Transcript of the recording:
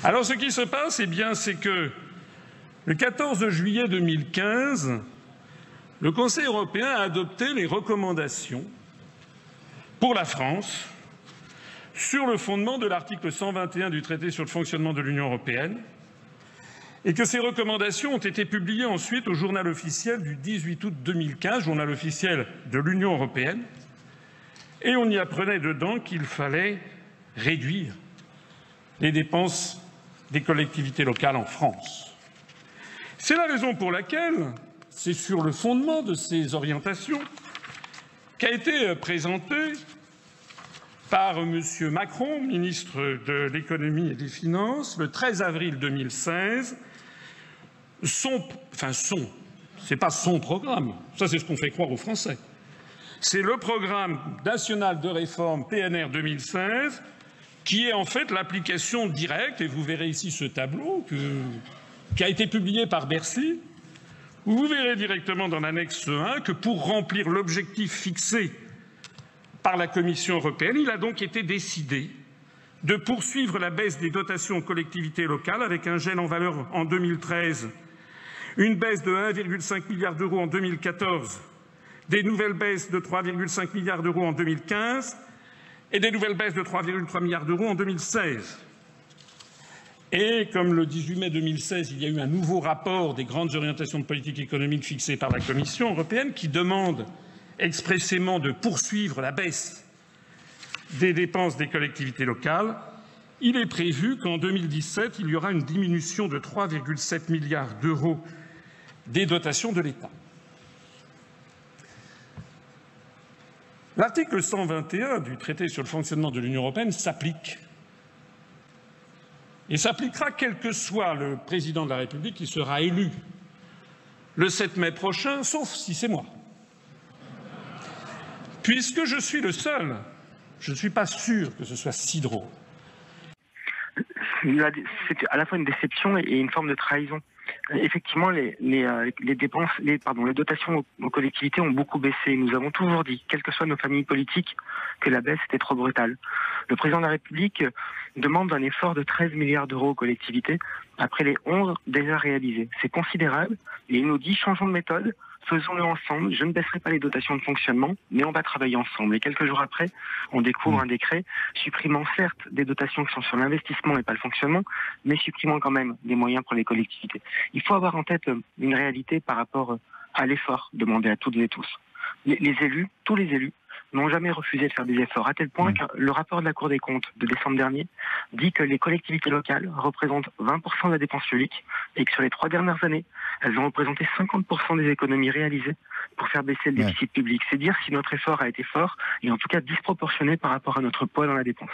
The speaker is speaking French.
Alors ce qui se passe, eh bien, c'est que le 14 juillet 2015, le Conseil européen a adopté les recommandations pour la France sur le fondement de l'article 121 du traité sur le fonctionnement de l'Union européenne, et que ces recommandations ont été publiées ensuite au journal officiel du 18 août 2015, journal officiel de l'Union européenne, et on y apprenait dedans qu'il fallait réduire les dépenses des collectivités locales en France. C'est la raison pour laquelle c'est sur le fondement de ces orientations qu'a été présenté par M. Macron, ministre de l'économie et des finances, le 13 avril 2016, c'est pas son programme, ça c'est ce qu'on fait croire aux Français. C'est le programme national de réforme PNR 2016 qui est en fait l'application directe, et vous verrez ici ce tableau qui a été publié par Bercy, où vous verrez directement dans l'annexe 1 que pour remplir l'objectif fixé par la Commission européenne, il a donc été décidé de poursuivre la baisse des dotations aux collectivités locales avec un gel en valeur en 2013, une baisse de 1,5 milliard d'euros en 2014, des nouvelles baisses de 3,5 milliards d'euros en 2015 et des nouvelles baisses de 3,3 milliards d'euros en 2016. Et comme le 18 mai 2016, il y a eu un nouveau rapport des grandes orientations de politique économique fixées par la Commission européenne qui demande expressément de poursuivre la baisse des dépenses des collectivités locales, il est prévu qu'en 2017, il y aura une diminution de 3,7 milliards d'euros des dotations de l'État. L'article 121 du traité sur le fonctionnement de l'Union européenne s'applique. Et s'appliquera quel que soit le président de la République qui sera élu le 7 mai prochain, sauf si c'est moi. Puisque je suis le seul, je ne suis pas sûr que ce soit si drôle. C'est à la fois une déception et une forme de trahison. Effectivement, les dotations aux collectivités ont beaucoup baissé. Nous avons toujours dit, quelles que soient nos familles politiques, que la baisse était trop brutale. Le président de la République demande un effort de 13 milliards d'euros aux collectivités après les 11 déjà réalisés. C'est considérable et il nous dit changeons de méthode, faisons-le ensemble. Je ne baisserai pas les dotations de fonctionnement, mais on va travailler ensemble. Et quelques jours après, on découvre un décret supprimant certes des dotations qui sont sur l'investissement et pas le fonctionnement, mais supprimant quand même des moyens pour les collectivités. Il faut avoir en tête une réalité par rapport à l'effort demandé à toutes et tous. Les élus, tous les élus, n'ont jamais refusé de faire des efforts, à tel point que le rapport de la Cour des comptes de décembre dernier dit que les collectivités locales représentent 20% de la dépense publique et que sur les 3 dernières années, elles ont représenté 50% des économies réalisées pour faire baisser le déficit public. C'est dire si notre effort a été fort et en tout cas disproportionné par rapport à notre poids dans la dépense.